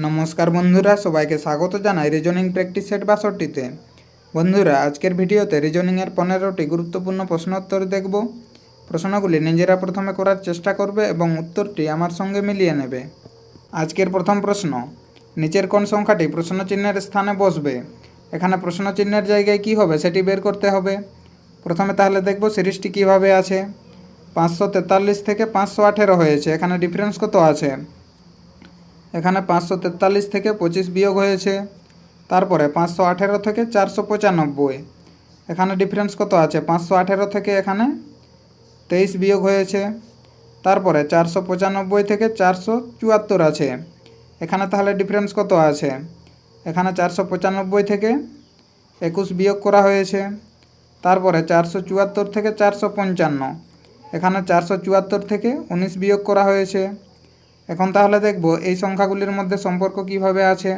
নমস্কার বন্ধুরা, সবাইকে স্বাগত জানাই রিজনিং প্র্যাকটিস সেট ৬২-তে। বন্ধুরা, আজকের ভিডিওতে রিজনিংয়ের ১৫টি গুরুত্বপূর্ণ প্রশ্নোত্তর দেখব। প্রশ্নগুলি নিজেরা প্রথমে করার চেষ্টা করবে এবং উত্তরটি আমার সঙ্গে মিলিয়ে নেবে। আজকের প্রথম প্রশ্ন, নিচের কোন সংখ্যাটি প্রশ্নচিহ্নের স্থানে বসবে? এখানে প্রশ্নচিহ্নের জায়গায় কি হবে সেটি বের করতে হবে। প্রথমে তাহলে দেখব সিরিজটি কিভাবে আছে। ৫৪৩ থেকে ৫১৮ হয়েছে, এখানে ডিফারেন্স কত আছে? এখানে ৫৪৩ থেকে ২৫ বিয়োগ হয়েছে। তারপরে ৫১৮ থেকে ৪৯৫, এখানে ডিফারেন্স কত আছে? ৫১৮ থেকে এখানে ২৩ বিয়োগ হয়েছে। তারপরে ৪৯৫ থেকে ৪৭৪ আছে, এখানে তাহলে ডিফারেন্স কত আছে? এখানে ৪৯৫ থেকে ২১ বিয়োগ করা হয়েছে। তারপরে ৪৭৪ থেকে ৪৫৫, এখানে ৪৭৪ থেকে ১৯ বিয়োগ করা হয়েছে। এখন তাহলে দেখব এই সংখ্যাগুলির মধ্যে সম্পর্ক কিভাবে আছে।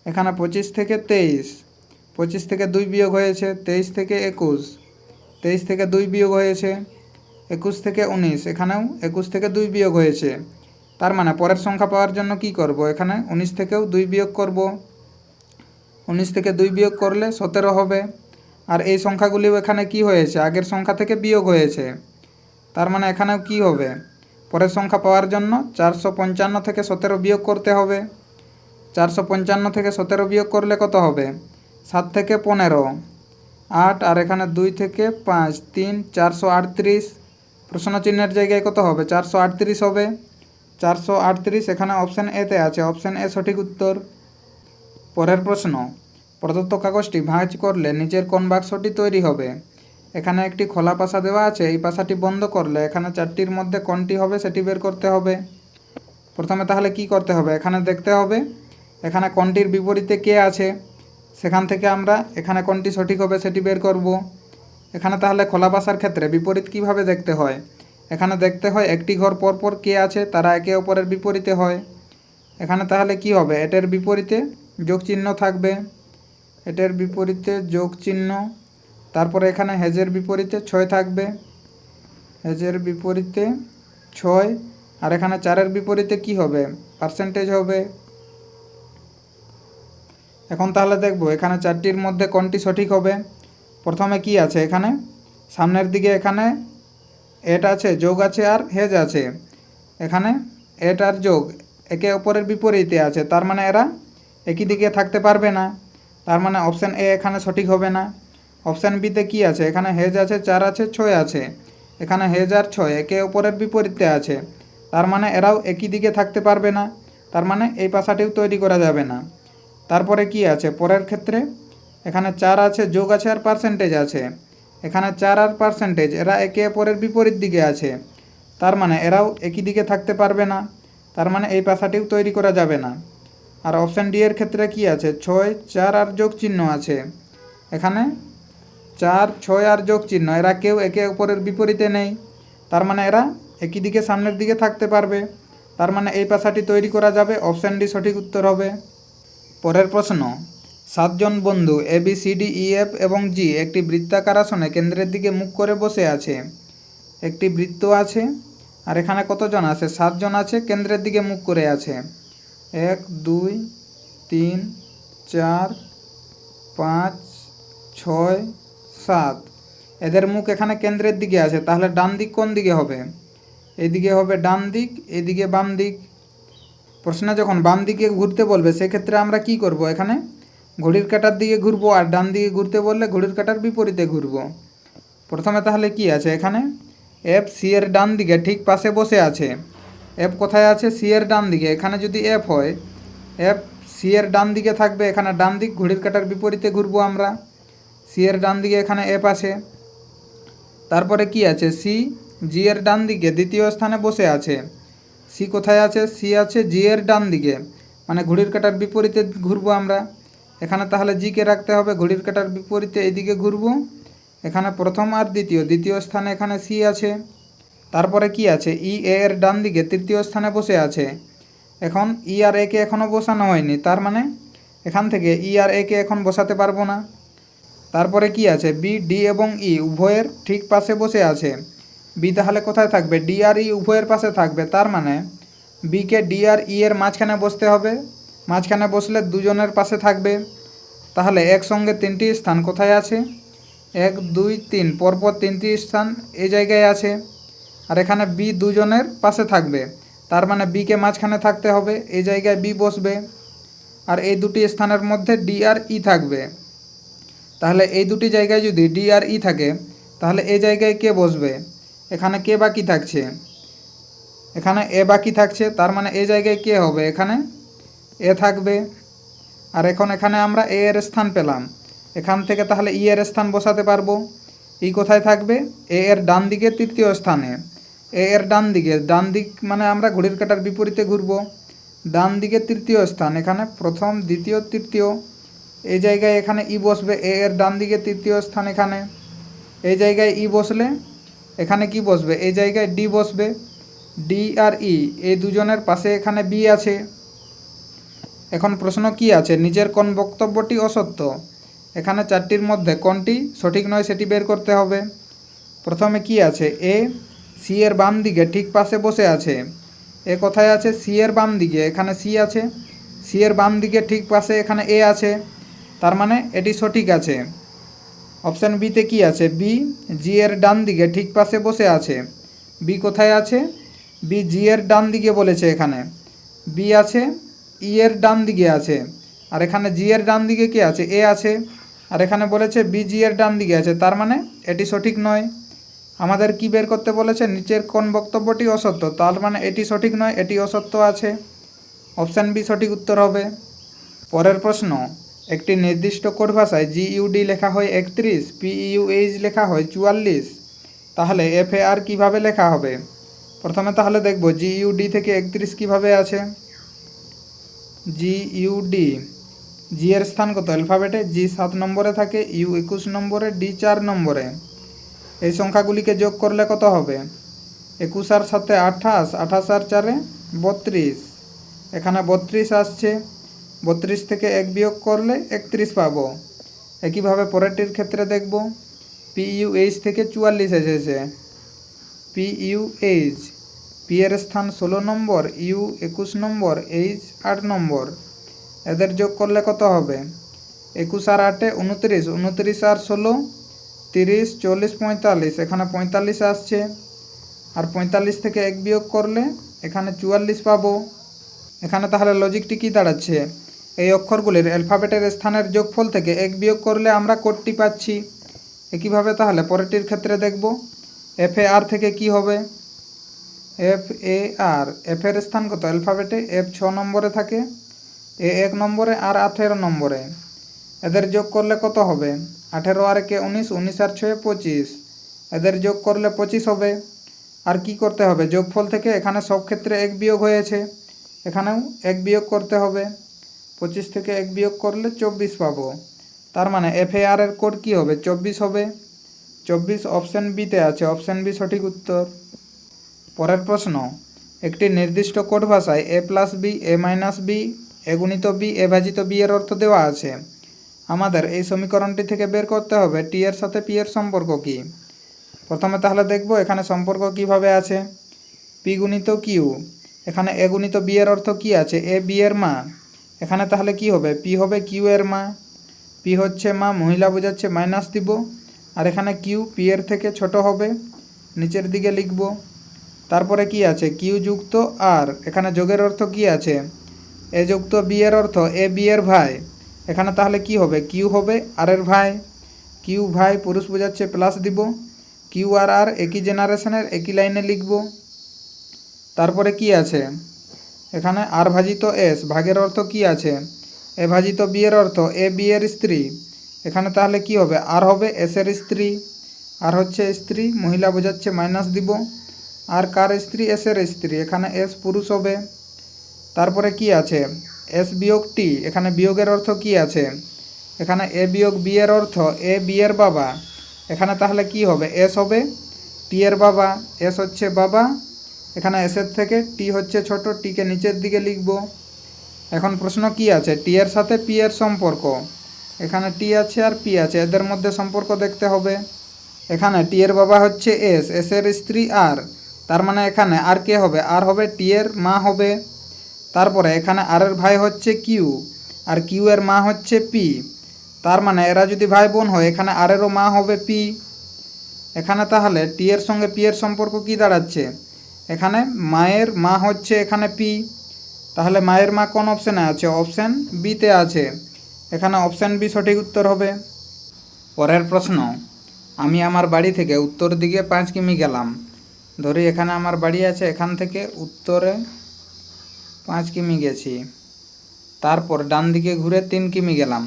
এখানে ২৫ থেকে ২৩, ২৫ থেকে ২ বিয়োগ হয়েছে, ২৩ থেকে ২১, ২৩ থেকে ২ বিয়োগ হয়েছে, ২১ থেকে ১৯, এখানেও ২১ থেকে ২ বিয়োগ হয়েছে। তার মানে পরের সংখ্যা পাওয়ার জন্য কি করব? এখানে ১৯ থেকেও ২ বিয়োগ করব। ১৯ থেকে ২ বিয়োগ করলে ১৭ হবে। আর এই সংখ্যাগুলিও এখানে কি হয়েছে? আগের সংখ্যা থেকে বিয়োগ হয়েছে। তার মানে এখানেও কি হবে? পরের সংখ্যা পাওয়ার জন্য ৪৫৫ থেকে ১৭ বিয়োগ করতে হবে। ৪৫৫ থেকে ১৭ বিয়োগ করলে কত হবে? ৭ থেকে ১৫, ৮, আর এখানে ২ থেকে ৫, ৩, ৪৩৮। প্রশ্নচিহ্নের জায়গায় কত হবে? ৪৩৮ হবে। ৪৩৮ এখানে অপশান এতে আছে, অপশান এ সঠিক উত্তর। পরের প্রশ্ন, প্রদত্ত কাগজটি ভাঁজ করলে নিচের কোন বাক্সটি তৈরি হবে? এখানে একটি খোলা পাশা দেওয়া আছে, এই পাশাটি বন্ধ করলে এখানে চারটির মধ্যে কোনটি হবে সেটি বের করতে হবে। প্রথমে তাহলে কি করতে হবে? এখানে দেখতে হবে এখানে কোনটির বিপরীতে কে আছে, সেখান থেকে আমরা এখানে কোনটি সঠিক হবে সেটি বের করব। এখানে তাহলে খোলা পাশার ক্ষেত্রে বিপরীত কিভাবে দেখতে হয়? এখানে দেখতে হয় একটি ঘর পরপর কে আছে, তারা একে অপরের বিপরীতে হয়। এখানে তাহলে কি হবে? এটার বিপরীতে যোগ চিহ্ন থাকবে, এটার বিপরীতে যোগ চিহ্ন। তারপরে এখানে হেজের বিপরীতে ৬ থাকবে, হেজের বিপরীতে ৬। আর এখানে ৪-এর বিপরীতে কি হবে? পার্সেন্টেজ হবে। এখন তাহলে দেখব এখানে চারটির মধ্যে কোনটি সঠিক হবে। প্রথমে কি আছে? এখানে সামনের দিকে এখানে এট আছে, যোগ আছে, আর হেজ আছে। এখানে এট আর যোগ একে অপরের বিপরীতে আছে, তার মানে এরা একই দিকে থাকতে পারবে না। তার মানে অপশান এ এখানে সঠিক হবে না। অপশান বিতে কি আছে? এখানে হেজ আছে, ৪ আছে, ৬ আছে। এখানে হেজ আর ৬ একে অপরের বিপরীতে আছে, তার মানে এরাও একই দিকে থাকতে পারবে না। তার মানে এই পাশাটিও তৈরি করা যাবে না। তারপরে কি আছে পরের ক্ষেত্রে? এখানে ৪ আছে, যোগ আছে, আর পার্সেন্টেজ আছে। এখানে ৪ আর পার্সেন্টেজ এরা একে অপরের বিপরীত দিকে আছে, তার মানে এরাও একই দিকে থাকতে পারবে না। তার মানে এই পাশাটিও তৈরি করা যাবে না। আর অপশান ডি এর ক্ষেত্রে কি আছে? ৬, ৪ আর যোগ চিহ্ন আছে। এখানে ৪, ৬ আর যোগ চিহ্ন এরা কেউ একে অপরের বিপরীতে নেই, তার মানে এরা একই দিকে সামনের দিকে থাকতে পারবে। তার মানে এই পাশাটি তৈরি করা যাবে। অপশান ডি সঠিক উত্তর হবে। পরের প্রশ্ন, 7 জন বন্ধু A B C D E F এবং জি একটি বৃত্তাকার আসনে কেন্দ্রের দিকে মুখ করে বসে আছে। একটি বৃত্ত আছে, আর এখানে কতজন আছে? 7 জন আছে, কেন্দ্রের দিকে মুখ করে আছে। 1, 2, 3, 4, 5, 6, 7। এদের মুখ এখানে কেন্দ্রের দিকে আছে, তাহলে ডান দিক কোন দিকে হবে? এইদিকে হবে ডান দিক, এদিকে বাম দিক। প্রশ্নে যখন বাম দিকে ঘুরতে বলবে সেক্ষেত্রে আমরা কি করব? এখানে ঘড়ির কাঁটার দিকে ঘুরবো, আর ডান দিকে ঘুরতে বললে ঘড়ির কাঁটার বিপরীতে ঘুরব। প্রথমে তাহলে কি আছে? এখানে এফ সি এর ডান দিকে ঠিক পাশে বসে আছে। এফ কোথায় আছে? সি এর ডান দিকে। এখানে যদি এফ হয়, এফ সি এর ডান দিকে থাকবে, এখানে ডান দিক, ঘড়ির কাঁটার বিপরীতে ঘুরবো আমরা। সি এর ডান দিকে এখানে এফ আছে। তারপরে কি আছে? সি জি এর ডান দিকে দ্বিতীয় স্থানে বসে আছে। সি কোথায় আছে? সি আছে জি এর ডান দিকে, মানে ঘড়ির কাঁটার বিপরীতে ঘুরবো আমরা। এখানে তাহলে জিকে রাখতে হবে, ঘড়ির কাঁটার বিপরীতে এদিকে ঘুরবো। এখানে প্রথম আর দ্বিতীয় স্থানে এখানে সি আছে। তারপরে কি আছে? ই এর ডান দিকে তৃতীয় স্থানে বসে আছে। এখন ই আর একে এখনও বসানো হয়নি, তার মানে এখান থেকে ই আর একে এখন বসাতে পারবো না। তারপরে কি আছে? বি ডি এবং ই উভয়ের ঠিক পাশে বসে আছে। বি তাহলে কোথায় থাকবে? ডি আর ই উভয়ের পাশে থাকবে, তার মানে বিকে ডি আর ই এর মাঝখানে বসতে হবে, মাঝখানে বসলে দুজনের পাশে থাকবে। তাহলে একসঙ্গে তিনটি স্থান কোথায় আছে? 1 2 3 পরপর তিনটি স্থান এই জায়গায় আছে। আর এখানে বি দুজনের পাশে থাকবে, তার মানে বিকে মাঝখানে থাকতে হবে, এই জায়গায় বি বসবে। আর এই দুটি স্থানের মধ্যে ডি আর ই থাকবে। তাহলে এই দুটি জায়গায় যদি ডি আর ই থাকে, তাহলে এই জায়গায় কে বসবে? এখানে কে বাকি থাকছে? এখানে এ বাকি থাকছে, তার মানে এই জায়গায় কে হবে? এখানে এ থাকবে। আর এখন এখানে আমরা এ এর স্থান পেলাম, এখান থেকে তাহলে ই এর স্থান বসাতে পারবো। ই কোথায় থাকবে? এ এর ডান দিকে তৃতীয় স্থানে। এ এর ডান দিকে, ডান দিক মানে আমরা ঘড়ির কাঁটার বিপরীতে ঘুরবো। ডান দিকে তৃতীয় স্থান, এখানে প্রথম দ্বিতীয় তৃতীয়, এই জায়গায় এখানে ই বসবে। এ এর ডান দিকে তৃতীয় স্থান এখানে, এই জায়গায় ই বসলে এখানে কি বসবে? এই জায়গায় ডি বসবে। ডি আর ই এই দুজনের পাশে এখানে বি আছে। এখন প্রশ্ন কি আছে? নিচের কোন বক্তব্যটি অসত্য? এখানে চারটির মধ্যে কোনটি সঠিক নয় সেটি বের করতে হবে। প্রথমে কি আছে? এ সি এর বাম দিকে ঠিক পাশে বসে আছে। এ কোথায় আছে? সি এর বাম দিকে, এখানে সি আছে। সি এর বাম দিকে ঠিক পাশে এখানে এ আছে, তার মানে এটি সঠিক আছে। অপশান বিতে কি আছে? বি জি এর ডান দিকে ঠিক পাশে বসে আছে। বি কোথায় আছে? বি জি এর ডান দিকে বলেছে, এখানে বি আছে, ই এর ডান দিকে আছে। আর এখানে জি এর ডান দিকে কে আছে? এ আছে। আর এখানে বলেছে বি জি এর ডান দিকে আছে, তার মানে এটি সঠিক নয়। আমাদের কি বের করতে বলেছে? নিচের কোন বক্তব্যটি অসত্য, তার মানে এটি সঠিক নয়, এটি অসত্য আছে। অপশান বি সঠিক উত্তর হবে। পরের প্রশ্ন, একটি নির্দিষ্ট কোড ভাষায় জিইউডি লেখা হয় 31, পিইউএইচ লেখা হয় 44, তাহলে এফএআর কীভাবে লেখা হবে? প্রথমে তাহলে দেখব জিইউডি থেকে 31 কীভাবে আছে। জিইউডি, জি এর স্থান কত অ্যালফাবেটে? জি 7 নম্বরে থাকে, ইউ 21 নম্বরে, ডি 4 নম্বরে। এই সংখ্যাগুলিকে যোগ করলে কত হবে? 21 আর 7 28, 28 আর 4 32, এখানে 32 আসছে। 32 থেকে 1 বিয়োগ করলে 31 পাবো। একইভাবে পরেরটির ক্ষেত্রে দেখব, পিইউএইচ থেকে 44 এসেছে। পিইউএইচ, পি এর স্থান 16 নম্বর, ইউ 21 নম্বর, এইচ 8 নম্বর। এদের যোগ করলে কত হবে? 21 আর 8 29, 29 আর 16 30, 40, 45, এখানে 45 আসছে। আর 45 থেকে 1 বিয়োগ করলে এখানে 44 পাবো। এখানে তাহলে লজিকটি কী দাঁড়াচ্ছে? এই অক্ষরগুলির অ্যালফাবেটের স্থানের যোগফল থেকে 1 বিয়োগ করলে আমরা কোডটি পাচ্ছি। একইভাবে তাহলে পরেরটির ক্ষেত্রে দেখব, এফ এ আর থেকে কি হবে? এফ এ আর, এফ এর স্থান কত অ্যালফাবেটে? এফ 6 নম্বরে থাকে, এ 1 নম্বরে, আর 18 নম্বরে। এদের যোগ করলে কত হবে? 18 আর 1 19, 19 আর 6 25, এদের যোগ করলে 25 হবে। আর কি করতে হবে? যোগফল থেকে এখানে সব ক্ষেত্রে 1 বিয়োগ হয়েছে, এখানেও 1 বিয়োগ করতে হবে। 25 থেকে 1 বিয়োগ করলে 24 পাবো। তার মানে এফএআর এর কোড কী হবে? 24 হবে। 24 অপশান বিতে আছে, অপশান বি সঠিক উত্তর। পরের প্রশ্ন, একটি নির্দিষ্ট কোড ভাষায় এ প্লাস বি, এ মাইনাস বি, এ গুণিত বি, এ ভাজিত বি এর অর্থ দেওয়া আছে। আমাদের এই সমীকরণটি থেকে বের করতে হবে টি এর সাথে পি এর সম্পর্ক কী। প্রথমে তাহলে দেখব এখানে সম্পর্ক কিভাবে আছে। পি গুণিত কিউ, এখানে এ গুণিত বি এর অর্থ কী আছে? এ বি এর মা। এখানে তাহলে কি হবে? পি হবে কিউ এর মা। পি হচ্ছে মা, মহিলা বোঝাচ্ছে, মাইনাস দিব। আর এখানে কিউ পি এর থেকে ছোট হবে, নিচের দিকে লিখব। তারপরে কি আছে? কিউ যুক্ত আর, এখানে যোগের অর্থ কি আছে? এ যুক্ত বি এর অর্থ এ বি এর ভাই। এখানে তাহলে কি হবে? কিউ হবে আর এর ভাই। কিউ ভাই পুরুষ বোঝাচ্ছে, প্লাস দিব। কিউ আর আর একই জেনারেশনের, একই লাইনে লিখব। তারপরে কি আছে? এখানে আর ভাজিত এস, ভাগের অর্থ কি আছে? এ ভাজিত বি এর অর্থ এ বি এর স্ত্রী। এখানে তাহলে কি হবে? আর হবে এস এর স্ত্রী। আর হচ্ছে স্ত্রী, মহিলা বোঝাচ্ছে, মাইনাস দিব। আর কার স্ত্রী? এস এর স্ত্রী, এখানে এস পুরুষ হবে। তারপরে কি আছে? এস বিয়োগ টি, এখানে বিয়োগের অর্থ কি আছে? এখানে এ বিয়োগ বি এর অর্থ এ বি এর বাবা। এখানে তাহলে কি হবে? এস হবে টি এর বাবা, এস হচ্ছে বাবা। এখানে এসের থেকে টি হচ্ছে ছোট, টিকে নিচের দিকে লিখব। এখন প্রশ্ন কি আছে? টি এর সাথে পি এর সম্পর্ক। এখানে টি আছে আর পি আছে, এদের মধ্যে সম্পর্ক দেখতে হবে। এখানে টি এর বাবা হচ্ছে এস, এস এর স্ত্রী আর, তার মানে এখানে আর কে হবে? আর হবে টি এর মা হবে। তারপরে এখানে আর এর ভাই হচ্ছে কিউ, আর কিউ এর মা হচ্ছে পি। তার মানে এরা যদি ভাই বোন হয়, এখানে আর এরও মা হবে পি। এখানে তাহলে টি এর সঙ্গে পি এর সম্পর্ক কি দাঁড়াচ্ছে? এখানে মায়ের মা হচ্ছে এখানে পি, তাহলে মায়ের মা কোন অপশানে আছে? অপশান বিতে আছে। এখানে অপশান বি সঠিক উত্তর হবে। পরের প্রশ্ন, আমি আমার বাড়ি থেকে উত্তর দিকে 5 কিমি গেলাম। ধরি এখানে আমার বাড়ি আছে, এখান থেকে উত্তরে 5 কিমি গেছি। তারপর ডান দিকে ঘুরে 3 কিমি গেলাম।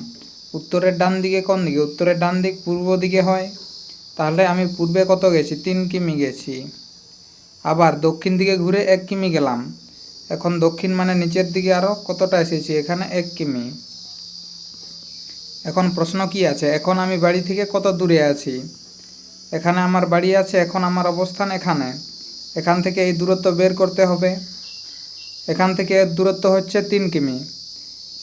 উত্তরের ডান দিকে কোন দিকে? উত্তরের ডান দিক পূর্ব দিকে হয়, তাহলে আমি পূর্বে কত গেছি? 3 কিমি গেছি। আবার দক্ষিণ দিকে ঘুরে 1 কিমি গেলাম। এখন দক্ষিণ মানে নিচের দিকে আরও কতটা এসেছি? এখানে 1 কিমি। এখন প্রশ্ন কি আছে? এখন আমি বাড়ি থেকে কত দূরে আছি? এখানে আমার বাড়ি আছে, এখন আমার অবস্থান এখানে। এখান থেকে এই দূরত্ব বের করতে হবে। এখান থেকে এর দূরত্ব হচ্ছে 3 কিমি।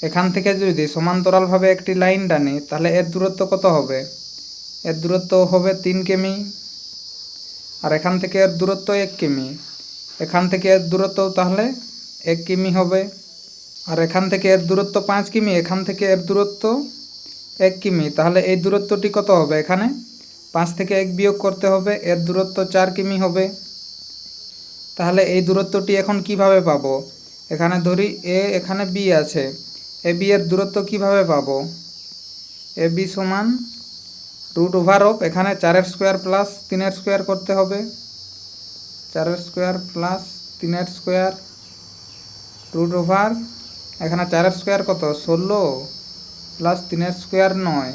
এখান থেকে যদি সমান্তরালভাবে একটি লাইন টানি, তাহলে এর দূরত্ব কত হবে? এর দূরত্ব হবে 3 কিমি। আর এখান থেকে এর দূরত্ব 1 কিমি। এখান থেকে এর দূরত্ব তাহলে 1 কিমি হবে। আর এখান থেকে এর দূরত্ব 5 কিমি, এখান থেকে এর দূরত্ব 1 কিমি। তাহলে এই দূরত্বটি কত হবে? এখানে 5 থেকে 1 বিয়োগ করতে হবে, এর দূরত্ব 4 কিমি হবে। তাহলে এই দূরত্বটি এখন কিভাবে পাবো? এখানে ধরি এ, এখানে বি আছে, এ বি এর দূরত্ব কিভাবে পাবো? এ বি সমান √ওভার এখানে 4 স্কোয়ার প্লাস 3 স্কোয়ার করতে হবে। 4 স্কোয়ার প্লাস 3 স্কোয়ার √ওভার এখানে 4 স্কোয়ার কত? 16 প্লাস 3 স্কোয়ার 9।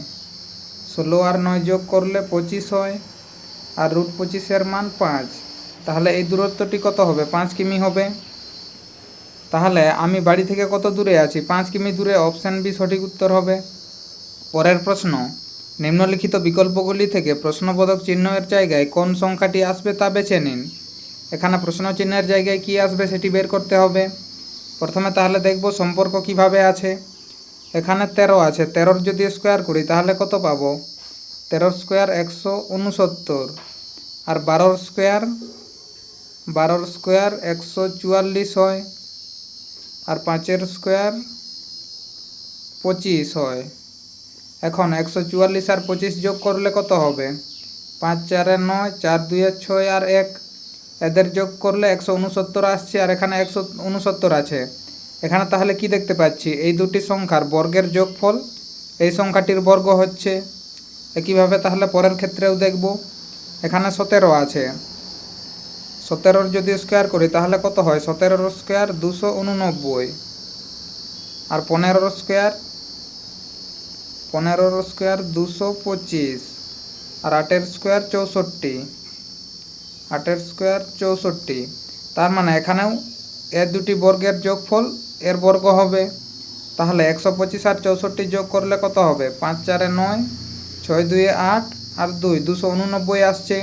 16 আর 9 যোগ করলে 25 হয়, আর √25 মান 5। তাহলে এই দূরত্বটি কত হবে? 5 কিমি হবে। তাহলে আমি বাড়ি থেকে কত দূরে আছি? 5 কিমি দূরে। অপশান বি সঠিক উত্তর হবে। পরের প্রশ্ন, নিম্নলিখিত বিকল্পগুলি থেকে প্রশ্নবোধক চিহ্নের জায়গায় কোন সংখ্যাটি আসবে তা বেছে নিন। এখানে প্রশ্ন চিহ্নের জায়গায় কি আসবে সেটি বের করতে হবে। প্রথমে তাহলে দেখব সম্পর্ক কিভাবে আছে। এখানে 13 আছে, 13 যদি স্কোয়ার করি তাহলে কত পাবো? 13 স্কোয়ার 169, আর 12 স্কোয়ার 144 হয়, আর 5 স্কোয়ার 25 হয়। এখন 144 আর 25 যোগ করলে কত হবে? 5 4 9, 4 2 6 আর 1, এদের যোগ করলে 169 আসছে, আর এখানে 169 আছে। এখানে তাহলে কি দেখতে পাচ্ছি? এই দুটি সংখ্যার বর্গের যোগফল এই সংখ্যাটির বর্গ হচ্ছে। একইভাবে তাহলে পরের ক্ষেত্রেও দেখব। এখানে 17 আছে, 17 যদি স্কোয়ার করি তাহলে কত হয়? 17 স্কোয়ার 289, আর 15 স্কোয়ার 225, আর 8 স্কোয়ার 64, 8 স্কোয়ার 64। তার মানে এখানেও এর দুটি বর্গের যোগফল এর বর্গ হবে। তাহলে 125 আর 64 যোগ করলে কত হবে? 5 4 9, 6 2 8 আর 2 289 আসছে,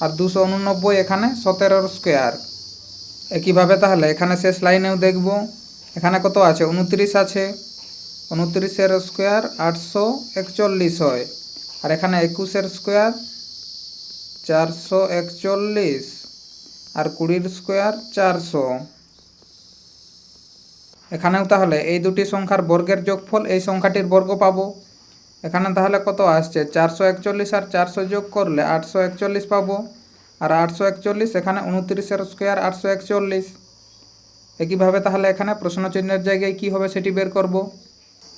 আর 289 এখানে 17 স্কোয়ার। একইভাবে তাহলে এখানে শেষ লাইনেও দেখব। এখানে কত আছে? 29 আছে, 29 স্কোয়ার 841 হয়, আর এখানে 21 স্কোয়ার 441, আর 20 স্কোয়ার 400। এখানেও তাহলে এই দুটি সংখ্যার বর্গের যোগফল এই সংখ্যাটির বর্গ পাবো। এখানে তাহলে কত আসছে? 441 আর 400 যোগ করলে 841 পাবো, আর 841 এখানে 29 স্কোয়ার 841। একইভাবে তাহলে এখানে প্রশ্নচিহ্নের জায়গায় কি হবে সেটি বের করব।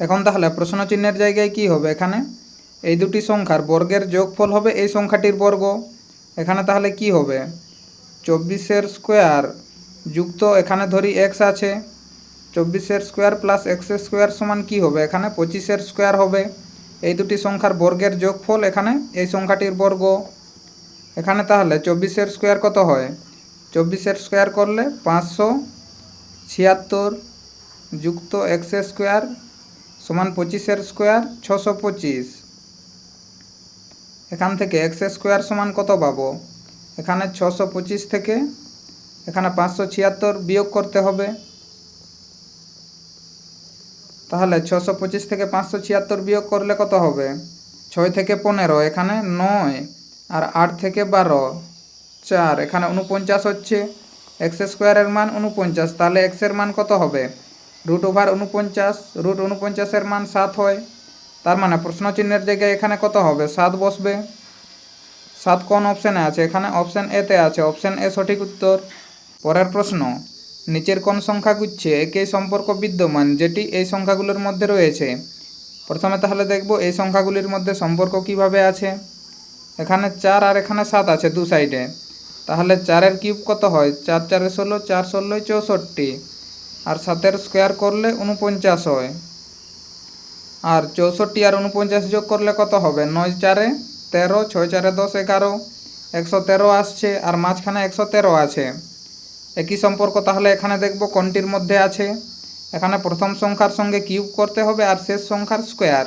এখন তাহলে প্রশ্নচিহ্নের জায়গায় কি হবে? এখানে এই দুটি সংখ্যার বর্গের যোগফল হবে এই সংখ্যাটির বর্গ। এখানে তাহলে কি হবে? 24 স্কোয়ার যুক্ত এখানে ধরি x আছে, 24 স্কোয়ার প্লাস x স্কোয়ার সমান কি হবে? এখানে 25 স্কোয়ার হবে। এই দুটি সংখ্যার বর্গের যোগফল এখানে এই সংখ্যাটির বর্গ। এখানে তাহলে 24 স্কোয়ার কত হয়? 24 স্কোয়ার করলে 576 যুক্ত x স্কোয়ার সমান 25 স্কোয়ার 625। এখান থেকে x স্কোয়ার সমান কত পাবো? এখানে 625 থেকে এখানে 576 বিয়োগ করতে হবে। তাহলে 625 থেকে 576 বিয়োগ করলে কত হবে? 6 থেকে 15 এখানে 9, আর 8 থেকে 12 4, এখানে 49 হচ্ছে। এক্স স্কোয়ারের মান 49, তাহলে এক্সের মান কত হবে? √49, √49-এর মান 7 হয়। তার মানে প্রশ্ন চিহ্নের জায়গায় এখানে কত হবে? 7 বসবে। 7 কোন অপশানে আছে? এখানে অপশান এতে আছে, অপশান এ সঠিক উত্তর। পরের প্রশ্ন, নিচের কোন সংখ্যাগুচ্ছে একই সম্পর্ক বিদ্যমান যেটি এই সংখ্যাগুলোর মধ্যে রয়েছে? প্রথমে তাহলে দেখব এই সংখ্যাগুলির মধ্যে সম্পর্ক কিভাবে আছে। এখানে 4 আর এখানে 7 আছে দু সাইডে, তাহলে 4-এর কিউব কত হয়? 4 × 4 = 16, 4 × 16 = 64, আর 7-এর স্কোয়ার করলে 49 হয়। আর 64 আর 49 যোগ করলে কত হবে? 9 × 4 = 13, 6 × 4 = 10, 11, 113 আসছে, আর মাঝখানে 113 আছে। একই সম্পর্ক তাহলে এখানে দেখব কোনটির মধ্যে আছে। এখানে প্রথম সংখ্যার সঙ্গে কিউব করতে হবে আর শেষ সংখ্যার স্কোয়ার,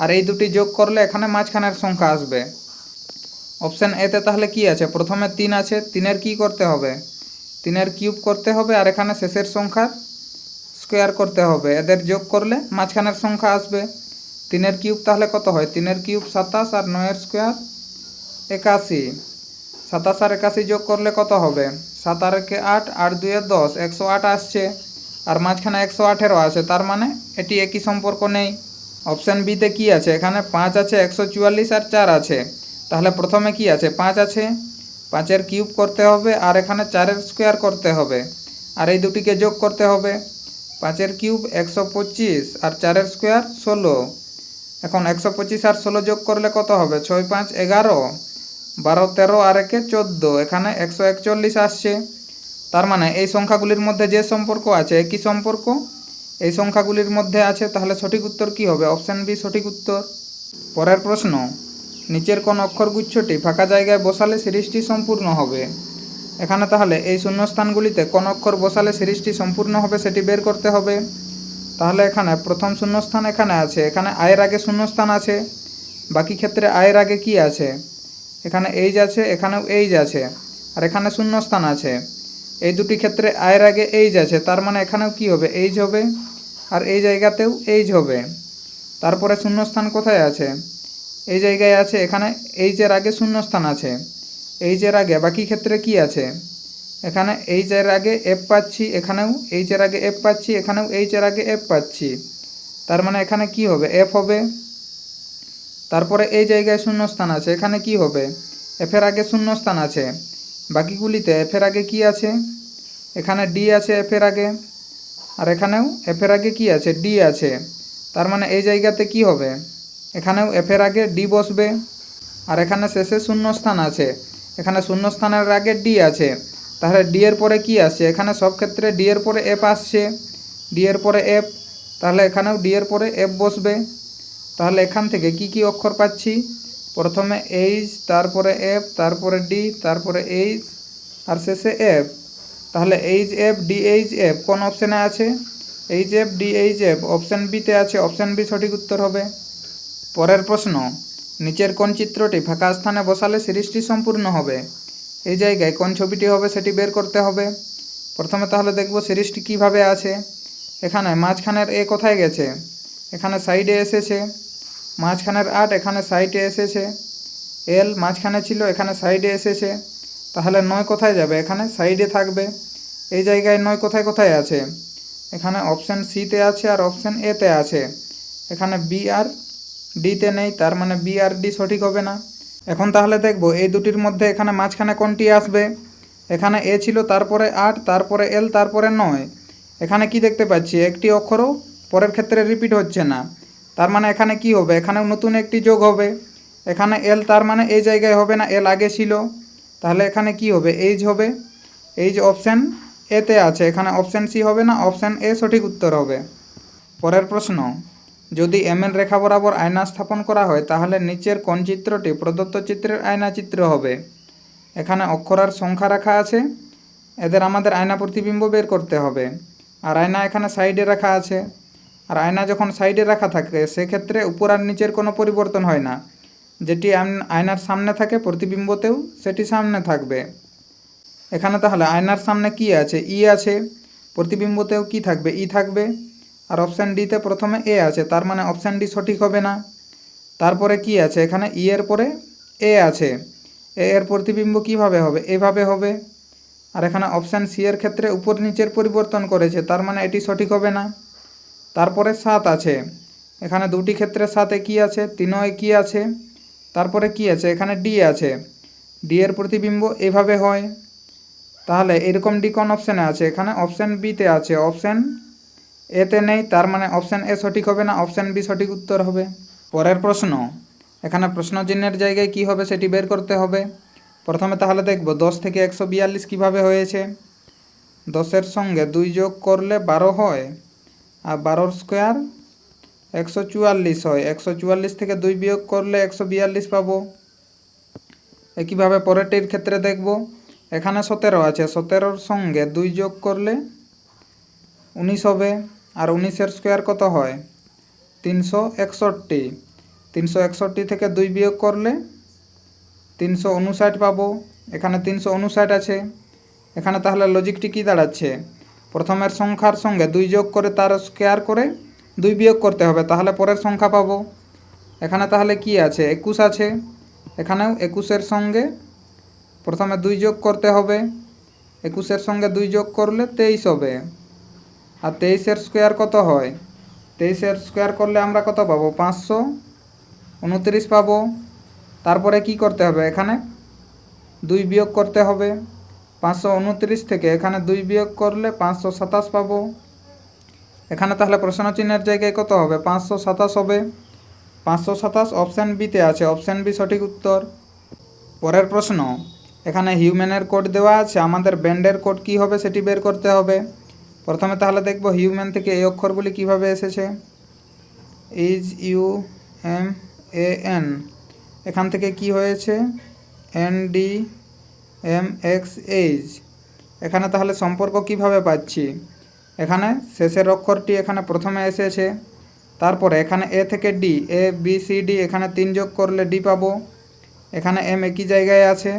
আর এই দুটি যোগ করলে এখানে মাঝখানের সংখ্যা আসবে। অপশান এতে তাহলে কি আছে? প্রথমে 3 আছে, 3-এর কী করতে হবে? 3-এর কিউব করতে হবে, আর এখানে শেষের সংখ্যার স্কোয়ার করতে হবে, এদের যোগ করলে মাঝখানের সংখ্যা আসবে। 3-এর কিউব তাহলে কত হয়? 3-এর কিউব 27, আর 9-এর স্কোয়ার 81। 27 আর 81 যোগ করলে কত হবে? 7 আর 1 8, 8 2 10, 108 আসছে, আর মাঝখানে 118 আছে, তার মানে এটি একই সম্পর্ক নেই। অপশান বিতে কি আছে? এখানে 5 আছে, 144 আর 4 আছে, তাহলে প্রথমে কি আছে? 5 আছে, 5-এর কিউব করতে হবে, আর এখানে 4-এর স্কোয়ার করতে হবে, আর এই দুটিকে যোগ করতে হবে। 5-এর কিউব 125, আর 4-এর স্কোয়ার 16। এখন 125 আর 16 যোগ করলে কত হবে? 6 × 5 = 11, 12 13 আর 1 14, এখানে 141 আসছে। তার মানে এই সংখ্যাগুলির মধ্যে যে সম্পর্ক আছে একই সম্পর্ক এই সংখ্যাগুলির মধ্যে আছে, তাহলে সঠিক উত্তর কি হবে? অপশান বি সঠিক উত্তর। পরের প্রশ্ন, নিচের কোন অক্ষরগুচ্ছটি ফাঁকা জায়গায় বসালে সিরিজটি সম্পূর্ণ হবে? এখানে তাহলে এই শূন্যস্থানগুলিতে কোন অক্ষর বসালে সিরিজটি সম্পূর্ণ হবে সেটি বের করতে হবে। তাহলে এখানে প্রথম শূন্যস্থান এখানে আছে, এখানে আয়ের আগে শূন্যস্থান আছে, বাকি ক্ষেত্রে আয়ের আগে কি আছে? এখানে এইজ আছে, এখানেও এইজ আছে, আর এখানে শূন্যস্থান আছে। এই দুটি ক্ষেত্রে আয়ের আগে এইজ আছে, তার মানে এখানেও কি হবে? এইজ হবে, আর এই জায়গাতেও এইজ হবে। তারপরে শূন্যস্থান কোথায় আছে? এই জায়গায় আছে, এখানে এইজের আগে শূন্যস্থান আছে। এইজের আগে বাকি ক্ষেত্রে কি আছে? এখানে এইচের আগে এফ পাচ্ছি, এখানেও এইচের আগে এফ পাচ্ছি, এখানেও এইচের আগে এফ পাচ্ছি, তার মানে এখানে কি হবে? এফ হবে। তারপরে এই জায়গায় শূন্যস্থান আছে, এখানে কি হবে? এফের আগে শূন্যস্থান আছে, বাকিগুলিতে এফের আগে কি আছে? এখানে ডি আছে এফের আগে, আর এখানেও এফের আগে কি আছে? ডি আছে, তার মানে এই জায়গাতে কি হবে? এখানেও এফের আগে ডি বসবে, আর এখানে শেষে শূন্যস্থান আছে, এখানে শূন্যস্থানের আগে ডি আছে, তাহলে ডি এর পরে কি আসছে? এখানে সব ক্ষেত্রে ডি এর পরে এফ আসছে, ডি এর পরে এফ, তাহলে এখানেও ডি এর পরে এফ বসবে। তাহলে এখান থেকে কি কি অক্ষর পাচ্ছি? প্রথমে এইচ, তারপরে এফ, তারপরে ডি, তারপরে এইচ, আর শেষে এফ। তাহলে H F D H F কোন অপশানে আছে? H F D H F option বিতে আছে, অপশান বি সঠিক উত্তর হবে। পরের প্রশ্ন, নিচের কোন চিত্রটি ফাঁকা স্থানে বসালে সিরিজটি সম্পূর্ণ হবে? এই জায়গায় কোন ছবিটি হবে সেটি বের করতে হবে। প্রথমে তাহলে দেখব সিরিজটি কিভাবে আছে। এখানে মাঝখানের এ কোথায় গেছে? এখানে সাইডে এসেছে। মাঝখানের 8 এখানে সাইডে এসেছে। এল মাঝখানে ছিল, এখানে সাইডে এসেছে। তাহলে 9 কোথায় যাবে? এখানে সাইডে থাকবে। এই জায়গায় 9 কোথায় কোথায় আছে? এখানে অপশান সিতে আছে, আর অপশান এতে আছে। এখানে বি আর ডিতে নেই, তার মানে বি আর ডি সঠিক হবে না। এখন তাহলে দেখব এই দুটির মধ্যে এখানে মাঝখানে কোনটি আসবে। এখানে এ ছিল, তারপরে 8, তারপরে এল, তারপরে 9। এখানে কি দেখতে পাচ্ছি? একটি অক্ষরও পরের ক্ষেত্রে রিপিট হচ্ছে না, তার মানে এখানে কি হবে? এখানেও নতুন একটি যোগ হবে। এখানে এল, তার মানে এই জায়গায় হবে না, এল আগে ছিল, তাহলে এখানে কি হবে? এইজ হবে। এইজ অপশান এতে আছে, এখানে অপশান সি হবে না, অপশান এ সঠিক উত্তর হবে। পরের প্রশ্ন, যদি এমএন রেখা বরাবর আয়না স্থাপন করা হয় তাহলে নিচের কোন চিত্রটি প্রদত্ত চিত্রের আয়না চিত্র হবে? এখানে অক্ষর আর সংখ্যা রাখা আছে, এদের আমাদের আয়না প্রতিবিম্ব বের করতে হবে। আর আয়না এখানে সাইডে রাখা আছে, আর আয়না যখন সাইডে রাখা থাকে সেক্ষেত্রে উপর আর নিচের কোনো পরিবর্তন হয় না। যেটি আয়নার সামনে থাকে প্রতিবিম্বতেও সেটি সামনে থাকবে। এখানে তাহলে আয়নার সামনে কি আছে? ই আছে, প্রতিবিম্বতেও কি থাকবে? ই থাকবে। আর অপশান ডিতে প্রথমে এ আছে, তার মানে অপশান ডি সঠিক হবে না। তারপরে কি আছে? এখানে ই এর পরে এ আছে, এ এর প্রতিবিম্ব কিভাবে হবে? এভাবে হবে। আর এখানে অপশান সি এর ক্ষেত্রে উপর নিচের পরিবর্তন করেছে, তার মানে এটি সঠিক হবে না। তারপরে 7 আছে, এখানে দুটি ক্ষেত্রে 7 একই আছে, 3ও একই আছে। তারপরে কি আছে, এখানে ডি আছে, ডি এর প্রতিবিম্ব এভাবে হয়। তাহলে এরকম ডি কোন অপশানে আছে, এখানে অপশান বিতে আছে, অপশান এতে নেই, তার মানে অপশান এ সঠিক হবে না, অপশান বি সঠিক উত্তর হবে। পরের প্রশ্ন, এখানে প্রশ্ন চিহ্নের জায়গায় কি হবে সেটি বের করতে হবে। প্রথমে তাহলে দেখব 10 থেকে 142 কীভাবে হয়েছে। 10-এর সঙ্গে 2 যোগ করলে 12 হয়, আর 12-র স্কোয়ার 144 হয়। 144 থেকে 2 বিয়োগ করলে 142 পাবো। একইভাবে পরেরটির ক্ষেত্রে দেখব, এখানে 17 আছে, 17-র সঙ্গে 2 যোগ করলে 19 হবে, আর 19-এর স্কোয়ার কত হয় 361। 361 থেকে 2 বিয়োগ করলে 359 পাবো। এখানে 359 আছে। এখানে তাহলে লজিকটি কী দাঁড়াচ্ছে, প্রথমের সংখ্যার সঙ্গে 2 যোগ করে তার স্কোয়ার করে 2 বিয়োগ করতে হবে, তাহলে পরের সংখ্যা পাবো। এখানে তাহলে কি আছে, 21 আছে, এখানেও 21-এর সঙ্গে প্রথমে 2 যোগ করতে হবে, 21-এর সঙ্গে 2 যোগ করলে 23 হবে, আর 23-এর স্কোয়ার কত হয়, 23-এর স্কোয়ার করলে আমরা কত পাবো 529 পাবো। তারপরে কি করতে হবে, এখানে 2 বিয়োগ করতে হবে, 529 থেকে এখানে 2 বিয়োগ করলে 527 পাবো। এখানে তাহলে প্রশ্ন চিহ্নের জায়গায় কত হবে 527 হবে। 527 অপশান বিতে আছে, অপশান বি সঠিক উত্তর। পরের প্রশ্ন, এখানে হিউম্যানের কোড দেওয়া আছে, আমাদের ব্যান্ডের কোড কি হবে সেটি বের করতে হবে। প্রথমে তাহলে দেখব হিউম্যান থেকে এই অক্ষরগুলি কিভাবে এসেছে। HUMAN, এখান থেকে কি হয়েছে NDMXH। এখানে তাহলে সম্পর্ক কিভাবে পাচ্ছি, এখানে শেষের অক্ষরটি এখানে প্রথমে এসেছে, তারপরে এখানে এ থেকে ডি, ABCD, এখানে 3 যোগ করলে ডি পাবো। এখানে এম একই জায়গায় আছে,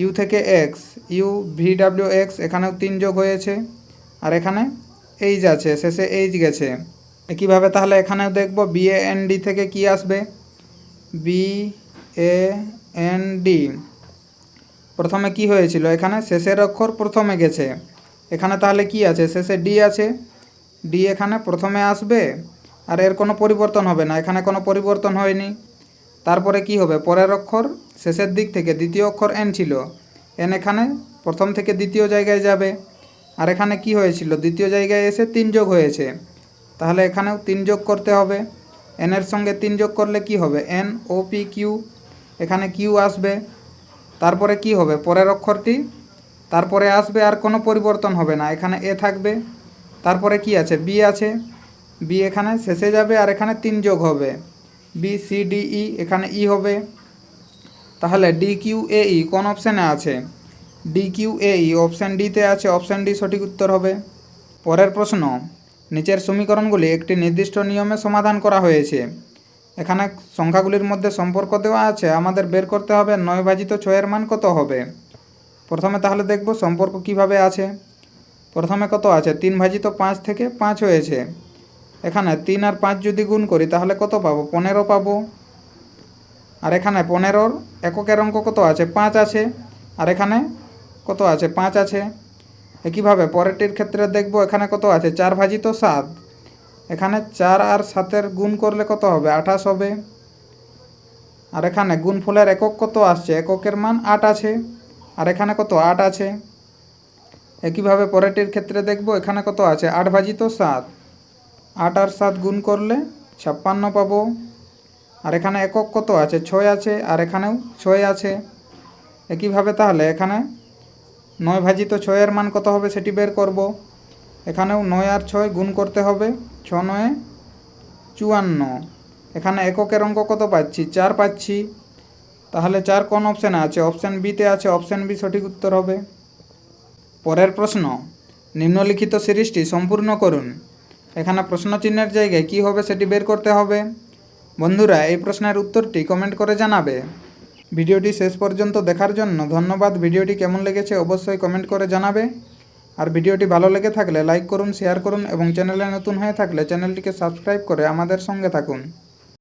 ইউ থেকে এক্স, UVWX, এখানেও 3 যোগ হয়েছে, আর এখানে এইচ আছে, শেষে এইচ গেছে। একইভাবে তাহলে এখানেও দেখব BAND থেকে কি আসবে, BAND, প্রথমে কি হয়েছিল, এখানে শেষের অক্ষর প্রথমে গেছে, এখানে তাহলে কি আছে, শেষে ডি আছে, ডি এখানে প্রথমে আসবে, আর এর কোনো পরিবর্তন হবে না, এখানে কোনো পরিবর্তন হয়নি। তারপরে কি হবে, পরের অক্ষর শেষের দিক থেকে দ্বিতীয় অক্ষর এন ছিল, এন এখানে প্রথম থেকে দ্বিতীয় জায়গায় যাবে, আর এখানে কি হয়েছিল, দ্বিতীয় জায়গায় এসে 3 যোগ হয়েছে, তাহলে এখানেও 3 যোগ করতে হবে। এনের সঙ্গে 3 যোগ করলে কি হবে NOPQ, এখানে কিউ আসবে। তারপরে কি হবে, পরের অক্ষরটি তারপরে আসবে, আর কোনো পরিবর্তন হবে না, এখানে এ থাকবে। তারপরে কি আছে, বি আছে, বি এখানে শেষে যাবে, আর এখানে 3 যোগ হবে, BCDE, এখানে ই হবে। তাহলে DQAE কোন অপশানে আছে, DQAE অপশান ডিতে আছে, অপশান ডি সঠিক উত্তর হবে। পরের প্রশ্ন, নিচের সমীকরণগুলি একটি নির্দিষ্ট নিয়মে সমাধান করা হয়েছে। এখানে সংখ্যাগুলির মধ্যে সম্পর্ক দেওয়া আছে, আমাদের বের করতে হবে 9/6 মান কত হবে। প্রথমে তাহলে দেখব সম্পর্ক কিভাবে আছে। প্রথমে কত আছে, 3/5 থেকে 5 হয়েছে, এখানে 3 আর 5 যদি গুণ করি তাহলে কত পাবো, 15 পাবো। আর এখানে 15-র এককের অঙ্ক কত আছে, 5 আছে, আর এখানে কত আছে, 5 আছে। একইভাবে পরেরটির ক্ষেত্রে দেখব, এখানে কত আছে, 4/7, এখানে 4 আর 7-এর গুণ করলে কত হবে, 28 হবে। আর এখানে গুণফলের একক কত আসছে, এককের মান 8 আছে, আর এখানে কত 8 আছে। একইভাবে পরেরটির ক্ষেত্রে দেখব, এখানে কত আছে, 8/7, 8 আর 7 গুণ করলে 56 পাবো। আর এখানে একক কত আছে, 6 আছে, আর এখানেও 6 আছে। একইভাবে তাহলে এখানে 9/6 এর মান কত হবে সেটি বের করব। এখানেও 9 আর 6 গুণ করতে হবে, 6 9 54। এখানে এককের অঙ্ক কত পাচ্ছি, 4 পাচ্ছি। তাহলে 4 কোন অপশানে আছে, অপশান বিতে আছে, অপশান বি সঠিক উত্তর হবে। পরের প্রশ্ন, নিম্নলিখিত সিরিজটি সম্পূর্ণ করুন। এখানে প্রশ্ন চিহ্নের জায়গায় কী হবে সেটি বের করতে হবে। বন্ধুরা, এই প্রশ্নের উত্তরটি কমেন্ট করে জানাবে। ভিডিওটি শেষ পর্যন্ত দেখার জন্য ধন্যবাদ। ভিডিওটি কেমন লেগেছে অবশ্যই কমেন্ট করে জানাবে। আর ভিডিওটি ভালো লেগে থাকলে লাইক করুন, শেয়ার করুন এবং চ্যানেলে নতুন হয়ে থাকলে চ্যানেলটিকে সাবস্ক্রাইব করে আমাদের সঙ্গে থাকুন।